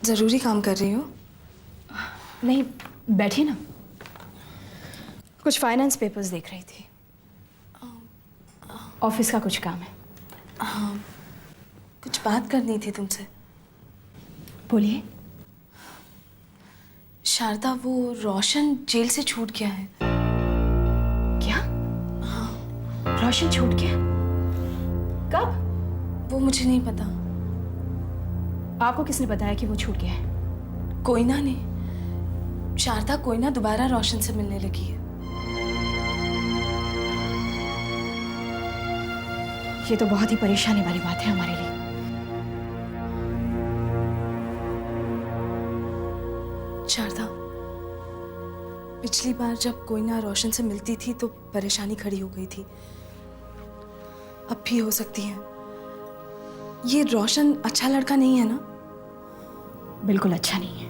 ज़रूरी काम कर रही हो? नहीं, बैठी ना, कुछ फाइनेंस पेपर्स देख रही थी। ऑफिस का कुछ काम है। हाँ, कुछ बात करनी थी तुमसे। बोलिए। शारदा, वो रोशन जेल से छूट गया है। क्या? रोशन छूट गया? कब? वो मुझे नहीं पता। आपको किसने बताया कि वो छूट गया है? कोयना ने। शारदा, कोयना दोबारा रोशन से मिलने लगी है। ये तो बहुत ही परेशानी वाली बात है हमारे लिए। शारदा, पिछली बार जब कोयना रोशन से मिलती थी तो परेशानी खड़ी हो गई थी। अब भी हो सकती है। ये रोशन अच्छा लड़का नहीं है ना? बिल्कुल अच्छा नहीं है।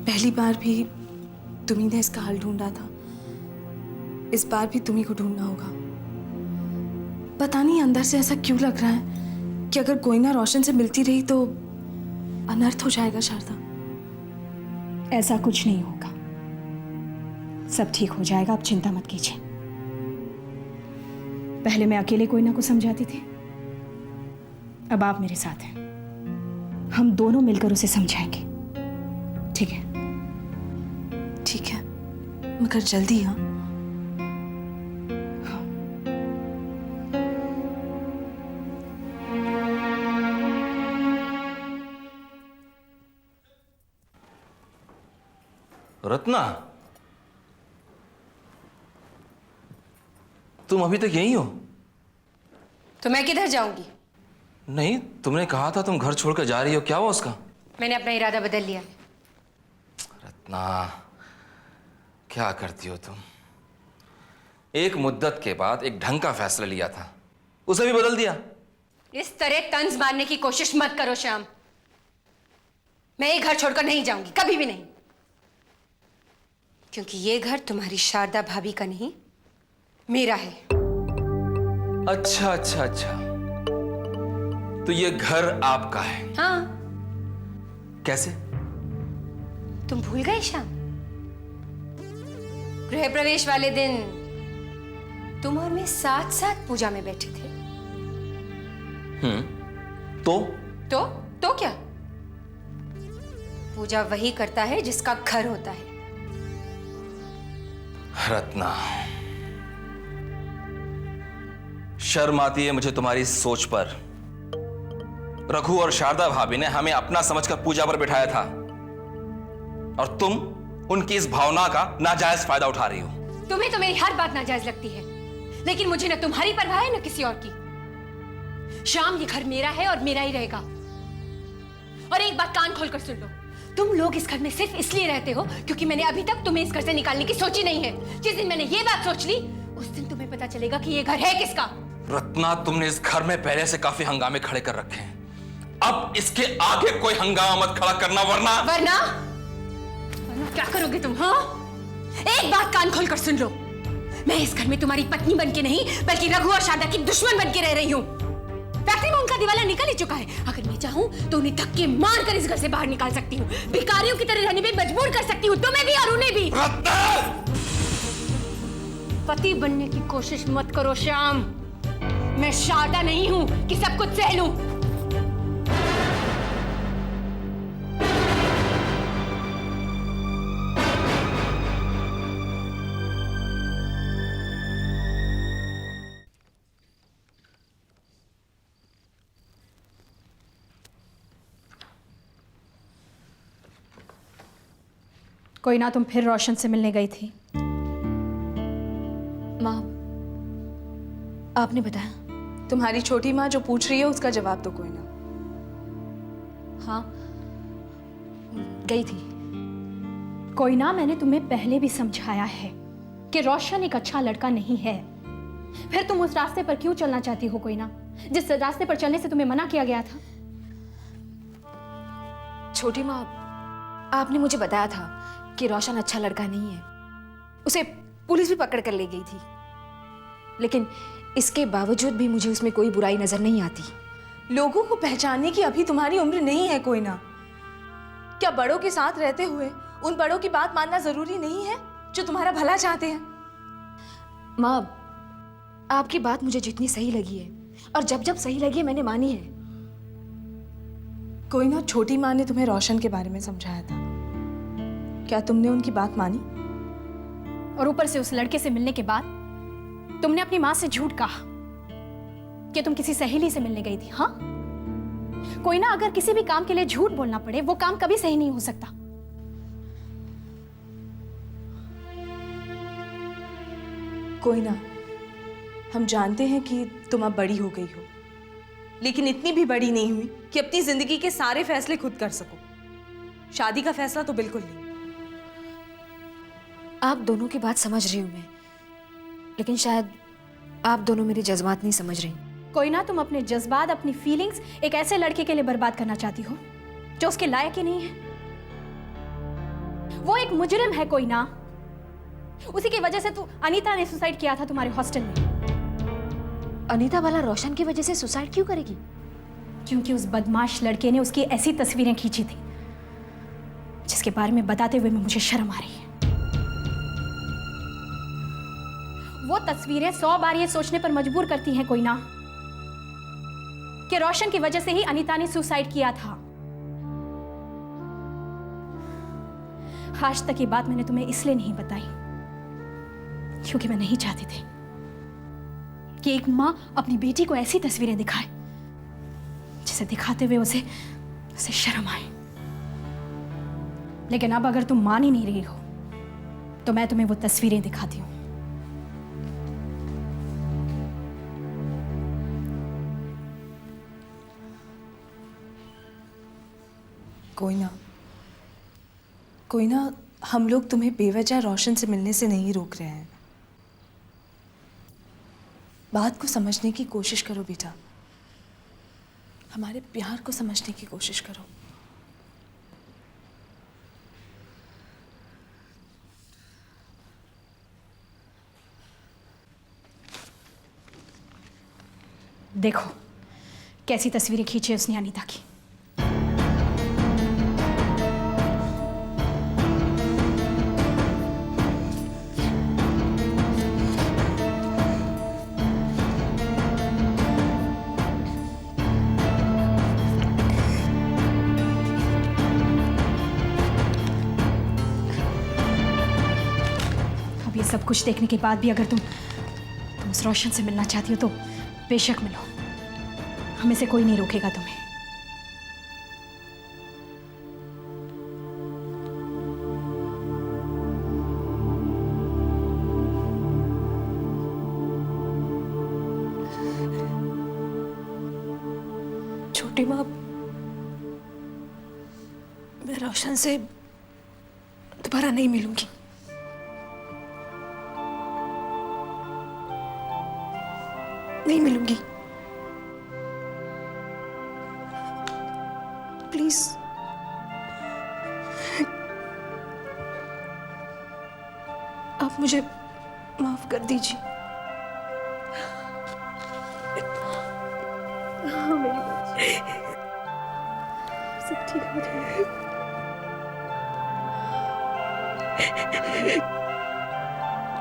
पहली बार भी तुम्ही ने इसका हल ढूंढा था, इस बार भी तुम्ही को ढूंढना होगा। पता नहीं अंदर से ऐसा क्यों लग रहा है कि अगर कोयना रोशन से मिलती रही तो अनर्थ हो जाएगा। शारदा, ऐसा कुछ नहीं होगा, सब ठीक हो जाएगा, आप चिंता मत कीजिए। पहले मैं अकेले कोयना को समझाती थी, अब आप मेरे साथ हैं, हम दोनों मिलकर उसे समझाएंगे। ठीक है? ठीक है, मगर जल्दी। हाँ, रत्ना, तुम अभी तक यहीं हो? तो मैं किधर जाऊंगी? नहीं, तुमने कहा था तुम घर छोड़कर जा रही हो, क्या हुआ उसका? मैंने अपना इरादा बदल लिया। रत्ना, क्या करती हो तुम? एक मुद्दत के बाद एक ढंग का फैसला लिया था, उसे भी बदल दिया। इस तरह तंज मारने की कोशिश मत करो श्याम। मैं ये घर छोड़कर नहीं जाऊंगी, कभी भी नहीं। क्योंकि ये घर तुम्हारी शारदा भाभी का नहीं, मेरा है। अच्छा अच्छा अच्छा, तो ये घर आपका है? हाँ। कैसे? तुम भूल गए श्याम? गृह प्रवेश वाले दिन तुम और मैं साथ साथ पूजा में बैठे थे। तो क्या? पूजा वही करता है जिसका घर होता है। रत्ना, शर्म आती है मुझे तुम्हारी सोच पर। रघु और शारदा भाभी ने हमें अपना समझकर पूजा पर बिठाया था और तुम उनकी इस भावना का नाजायज फायदा उठा रही हो। तुम्हें तो मेरी हर बात नाजायज लगती है, लेकिन मुझे न तुम्हारी परवाह है न किसी और की। शाम, ये घर मेरा है और मेरा ही रहेगा। और एक बात कान खोलकर सुन लो, तुम लोग इस घर में सिर्फ इसलिए रहते हो क्योंकि मैंने अभी तक तुम्हें इस घर से निकालने की सोची नहीं है। जिस दिन मैंने ये बात सोच ली, उस दिन तुम्हें पता चलेगा कि ये घर है किसका। रत्ना, तुमने इस घर में पहले से काफी हंगामे खड़े कर रखे हैं, अब इसके आगे कोई हंगामा मत खड़ा करना, वरना वरना क्या करोगे तुम? हाँ, एक बात कान खोलकर सुन लो, मैं इस घर में तुम्हारी पत्नी बनके नहीं बल्कि रघु और शारदा की दुश्मन बनके रह रही हूँ। फैक्ट्री में उनका दिवाला निकल ही चुका है, अगर मैं चाहूं तो उन्हें धक्के मार कर इस घर से बाहर निकाल सकती हूँ, भिखारियों की तरह रहने में मजबूर कर सकती हूँ, तुम्हें भी और उन्हें भी। पति बनने की कोशिश मत करो श्याम, मैं शारदा नहीं हूं कि सब कुछ सह लूं। कोई ना, तुम फिर रोशन से मिलने गई थी? माँ, आपने बताया। तुम्हारी छोटी माँ जो पूछ रही है उसका जवाब तो कोई ना। हाँ, गई थी। कोई ना, मैंने तुम्हें पहले भी समझाया है कि रोशन एक अच्छा लड़का नहीं है। फिर तुम उस रास्ते पर क्यों चलना चाहती हो कोई ना, जिस रास्ते पर चलने से तुम्हें मना किया गया था? छोटी माँ, आपने मुझे बताया था कि रोशन अच्छा लड़का नहीं है, उसे पुलिस भी पकड़ कर ले गई थी, लेकिन इसके बावजूद भी मुझे उसमें कोई बुराई नजर नहीं आती। लोगों को पहचानने की अभी तुम्हारी उम्र नहीं है कोई ना। क्या बड़ों के साथ रहते हुए उन बड़ों की बात मानना जरूरी नहीं है जो तुम्हारा भला चाहते हैं? माँ, आपकी बात मुझे जितनी सही लगी है और जब जब सही लगी है मैंने मानी है। कोई ना, छोटी माँ ने तुम्हें रोशन के बारे में समझाया था, क्या तुमने उनकी बात मानी? और ऊपर से उस लड़के से मिलने के बाद तुमने अपनी माँ से झूठ कहा कि तुम किसी सहेली से मिलने गई थी। हाँ, कोई ना, अगर किसी भी काम के लिए झूठ बोलना पड़े वो काम कभी सही नहीं हो सकता। कोई ना, हम जानते हैं कि तुम अब बड़ी हो गई हो, लेकिन इतनी भी बड़ी नहीं हुई कि अपनी जिंदगी के सारे फैसले खुद कर सको। शादी का फैसला तो बिल्कुल नहीं। आप दोनों की बात समझ रही हूं मैं, लेकिन शायद आप दोनों मेरे जज्बात नहीं समझ रही। कोई ना, तुम अपने जज्बात, अपनी फीलिंग्स एक ऐसे लड़के के लिए बर्बाद करना चाहती हो जो उसके लायक ही नहीं है। वो एक मुजरिम है कोई ना। उसी की वजह से तो अनीता ने सुसाइड किया था तुम्हारे हॉस्टल में। अनीता वाला रोशन की वजह से सुसाइड क्यों करेगी? क्योंकि उस बदमाश लड़के ने उसकी ऐसी तस्वीरें खींची थी जिसके बारे में बताते हुए मुझे शर्म आ रही है। वो तस्वीरें 100 बार ये सोचने पर मजबूर करती हैं कोई ना कि रोशन की वजह से ही अनीता ने सुसाइड किया था। आज तक ये बात मैंने तुम्हें इसलिए नहीं बताई क्योंकि मैं नहीं चाहती थी कि एक मां अपनी बेटी को ऐसी तस्वीरें दिखाए जिसे दिखाते हुए उसे शर्म आए। लेकिन अब अगर तुम मान ही नहीं रही हो तो मैं तुम्हें वो तस्वीरें दिखाती हूं। कोई ना, हम लोग तुम्हें बेवजह रोशन से मिलने से नहीं रोक रहे हैं। बात को समझने की कोशिश करो बेटा, हमारे प्यार को समझने की कोशिश करो। देखो कैसी तस्वीरें खींची उसने अनीता की। अब ये सब कुछ देखने के बाद भी अगर तुम उस रोशन से मिलना चाहती हो तो बेशक मिलो, हमें से कोई नहीं रोकेगा तुम्हें। छोटी माँ, मैं रोशन से दोबारा नहीं मिलूंगी। नहीं मिलूंगी। प्लीज आप मुझे माफ कर दीजिए। हाँ मेरी बच्ची, सब ठीक हो जाएगा।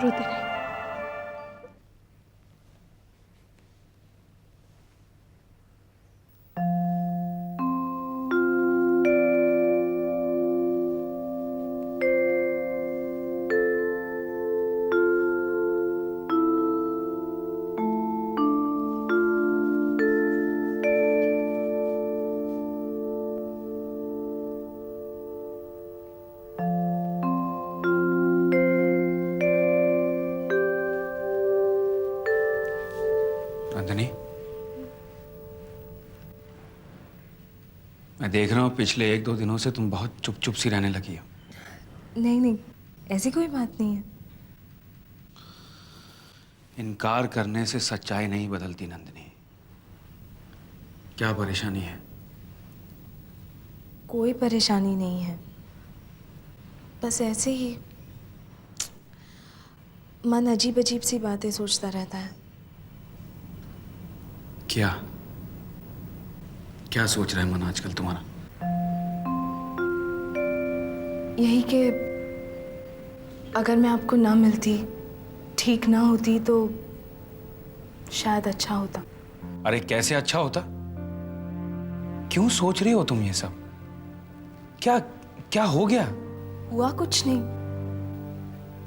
रोते नहीं। नंदिनी, मैं देख रहा हूँ पिछले 1-2 दिनों से तुम बहुत चुप चुप सी रहने लगी हो। नहीं, ऐसी कोई बात नहीं है। इनकार करने से सच्चाई नहीं बदलती नंदिनी। क्या परेशानी है? कोई परेशानी नहीं है, बस ऐसे ही मन अजीब अजीब सी बातें सोचता रहता है। क्या? क्या सोच रहा है मन आजकल तुम्हारा? यही कि अगर मैं आपको ना मिलती, ठीक ना होती तो शायद अच्छा होता। अरे कैसे अच्छा होता? क्यों सोच रही हो तुम ये सब? क्या क्या हो गया? हुआ कुछ नहीं,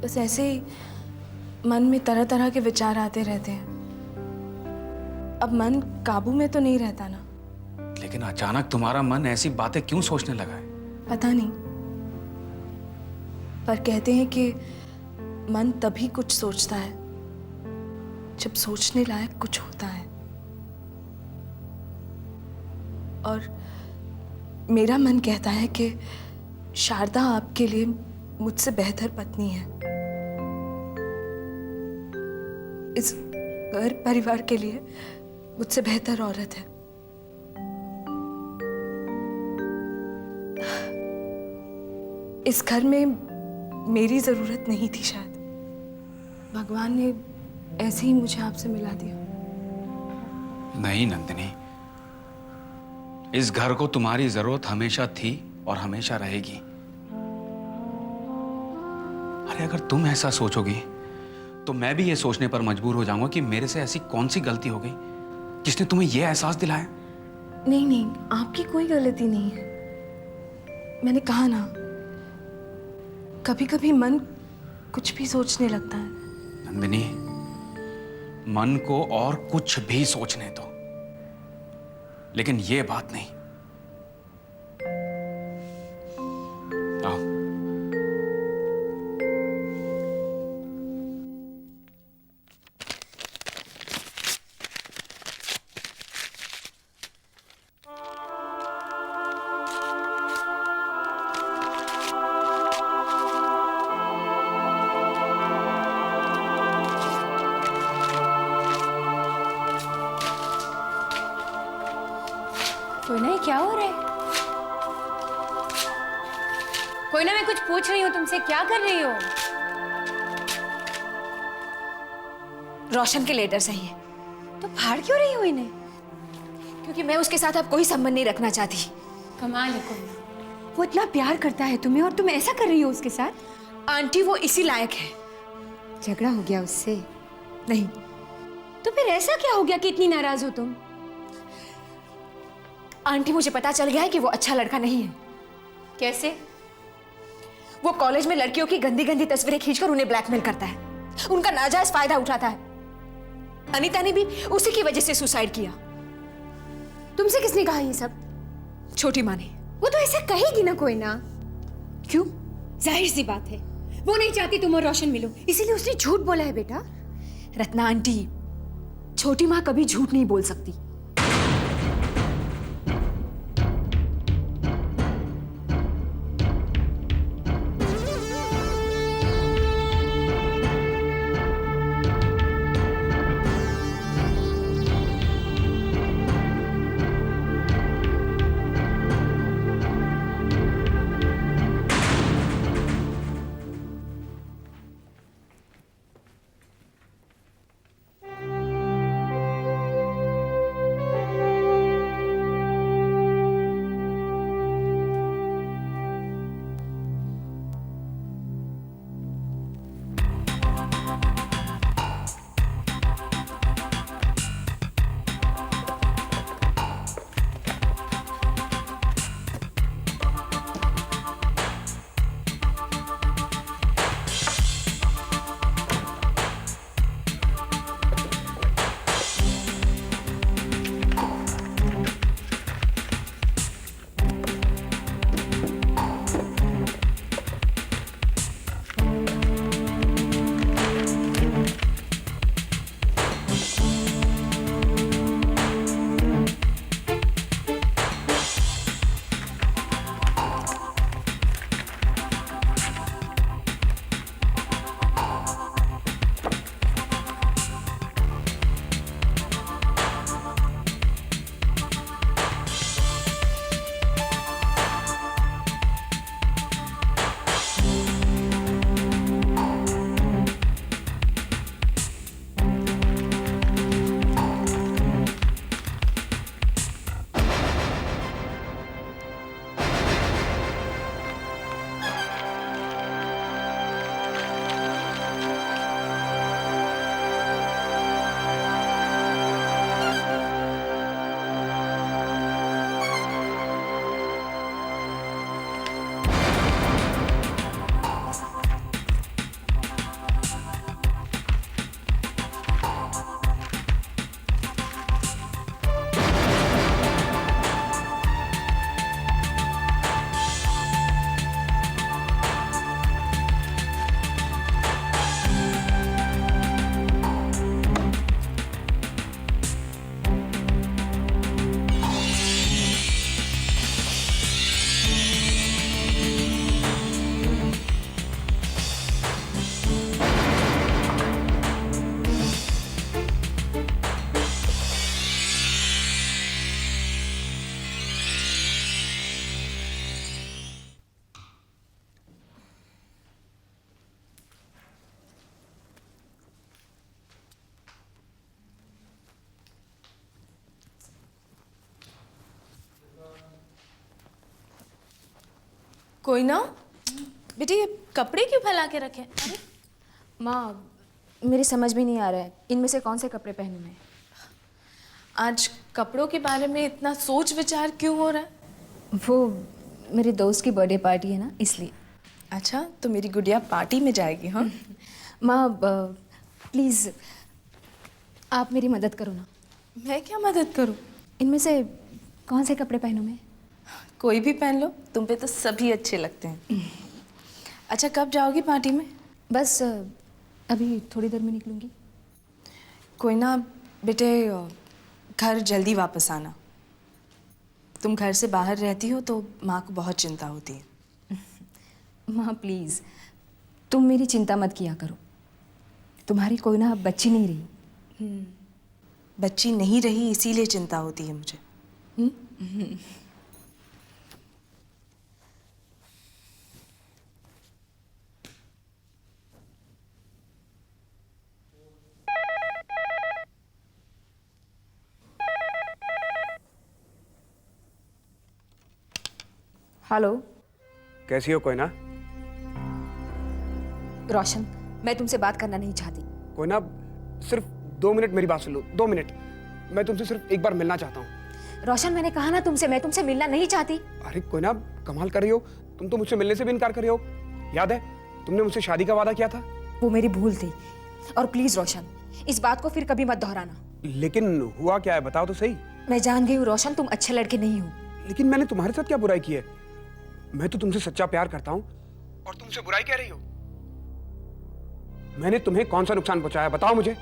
बस ऐसे ही मन में तरह तरह के विचार आते रहते हैं। अब मन काबू में तो नहीं रहता ना। लेकिन अचानक तुम्हारा मन ऐसी बातें क्यों सोचने लगा है? पता नहीं, पर कहते हैं कि मन तभी कुछ सोचता है जब सोचने लायक कुछ होता है। और मेरा मन कहता है कि शारदा आपके लिए मुझसे बेहतर पत्नी है, इस घर परिवार के लिए मुझसे बेहतर औरत है। इस घर में मेरी जरूरत नहीं थी, शायद भगवान ने ऐसे ही मुझे आपसे मिला दिया। नहीं नंदिनी, इस घर को तुम्हारी जरूरत हमेशा थी और हमेशा रहेगी। अरे अगर तुम ऐसा सोचोगी तो मैं भी ये सोचने पर मजबूर हो जाऊंगा कि मेरे से ऐसी कौन सी गलती हो गई जिसने तुम्हें यह एहसास दिलाया। नहीं नहीं, आपकी कोई गलती नहीं है। मैंने कहा ना, कभी कभी मन कुछ भी सोचने लगता है। नंदिनी, मन को और कुछ भी सोचने दो, लेकिन ये बात नहीं। आओ। कोई ना, ये क्या हो रहा है? कोई ना, मैं कुछ पूछ रही हूँ तुमसे, क्या कर रही हो? रोशन के लेटर सही है। तो फाड़ क्यों रही हो इन्हें? क्योंकि मैं उसके साथ अब कोई संबंध नहीं रखना चाहती। कमाल है कोई ना, वो इतना प्यार करता है तुम्हें और तुम ऐसा कर रही हो उसके साथ? आंटी वो इसी लायक है। झगड़ा हो गया उससे? नहीं, तो फिर ऐसा क्या हो गया कि इतनी नाराज हो तुम? आंटी मुझे पता चल गया है कि वो अच्छा लड़का नहीं है। कैसे? वो कॉलेज में लड़कियों की गंदी गंदी तस्वीरें खींचकर उन्हें ब्लैकमेल करता है, उनका नाजायज फायदा उठाता है। अनीता ने भी उसी की वजह से सुसाइड किया। तुमसे किसने कहा ये सब? छोटी माँ ने। वो तो ऐसा कहेगी ना कोई ना। क्यों? जाहिर सी बात है, वो नहीं चाहती तुम और रोशन मिलो, इसीलिए उसने झूठ बोला है बेटा। रत्ना आंटी, छोटी माँ कभी झूठ नहीं बोल सकती। कोई ना बेटे, ये कपड़े क्यों फैला के रखे हैं? अरे माँ, मेरी समझ में नहीं आ रहा है इनमें से कौन से कपड़े पहनूं मैं। आज कपड़ों के बारे में इतना सोच विचार क्यों हो रहा है? वो मेरे दोस्त की बर्थडे पार्टी है ना, इसलिए। अच्छा, तो मेरी गुड़िया पार्टी में जाएगी? हाँ माँ, प्लीज़ आप मेरी मदद करो ना। मैं क्या मदद करूं? इनमें से कौन से कपड़े पहनूं मैं? कोई भी पहन लो, तुम पे तो सभी अच्छे लगते हैं। अच्छा, कब जाओगी पार्टी में? बस अभी थोड़ी देर में निकलूंगी। कोई ना बेटे, घर जल्दी वापस आना। तुम घर से बाहर रहती हो तो माँ को बहुत चिंता होती है। माँ प्लीज़, तुम मेरी चिंता मत किया करो। तुम्हारी कोई ना अब बच्ची नहीं रही। बच्ची नहीं रही इसीलिए चिंता होती है मुझे। हेलो कैसी हो कोयना? रोशन, मैं तुमसे बात करना नहीं चाहती। कोयना, सिर्फ 2 मिनट मेरी बात सुन लो। 2 मिनट, मैं तुमसे सिर्फ एक बार मिलना चाहता हूँ। रोशन, मैंने कहा ना तुमसे, मैं तुमसे मिलना नहीं चाहती। अरे कोयना, कमाल कर रही हो तुम तो। मुझसे मिलने से भी इनकार कर रही हो। याद है तुमने मुझसे शादी का वादा किया था? वो मेरी भूल थी। और प्लीज रोशन, इस बात को फिर कभी मत दोहराना। लेकिन हुआ क्या है, बताओ तो सही। मैं जान गई हूँ रोशन, तुम अच्छे लड़के नहीं हो। लेकिन मैंने तुम्हारे साथ क्या बुराई की है? मैं तो तुमसे सच्चा प्यार करता हूँ और तुमसे बुराई कह रही हो। मैंने तुम्हें कौन सा नुकसान पहुंचाया, बताओ मुझे।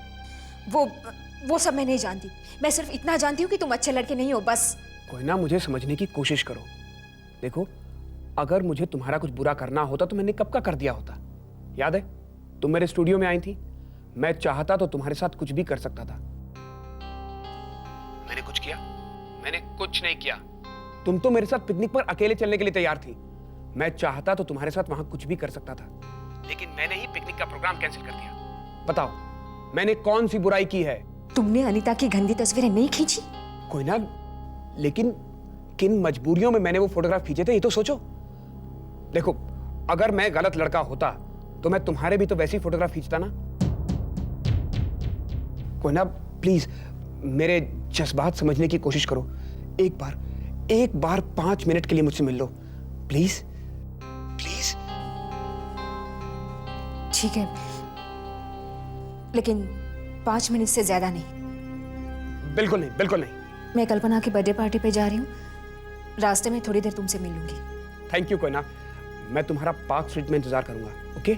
वो सब मैं नहीं जानती। मैं सिर्फ इतना जानती हूँ कि तुम अच्छे लड़के नहीं हो, बस। कोयना, मुझे समझने की कोशिश करो। देखो, अगर मुझे तुम्हारा कुछ बुरा करना होता तो मैंने कब का कर दिया होता। याद है तुम मेरे स्टूडियो में आई थी? मैं चाहता तो तुम्हारे साथ कुछ भी कर सकता था। मैंने कुछ किया? मैंने कुछ नहीं किया। तुम तो मेरे साथ पिकनिक पर अकेले चलने के लिए तैयार थी। मैं चाहता तो तुम्हारे साथ वहां कुछ भी कर सकता था, लेकिन मैंने ही पिकनिक का प्रोग्राम कैंसिल कर दिया। बताओ, मैंने कौन सी बुराई की है? तुमने अनीता की गंदी तस्वीरें नहीं खींची? कोई ना, लेकिन किन मजबूरियों में मैंने वो फोटोग्राफ खींचे थे ये तो सोचो। देखो, अगर मैं गलत लड़का होता तो मैं तुम्हारे भी तो वैसी फोटोग्राफ खींचता ना। कोई ना, प्लीज मेरे जज्बात समझने की कोशिश करो। एक बार 5 मिनट के लिए मुझसे मिल लो, प्लीज प्लीज। ठीक है, लेकिन 5 मिनट से ज्यादा नहीं। बिल्कुल नहीं, बिल्कुल नहीं। मैं कल्पना की बर्थडे पार्टी पे जा रही हूँ। रास्ते में थोड़ी देर तुमसे मिल लूंगी। थैंक यू कोयना, मैं तुम्हारा पार्क स्ट्रीट में इंतजार करूंगा। ओके?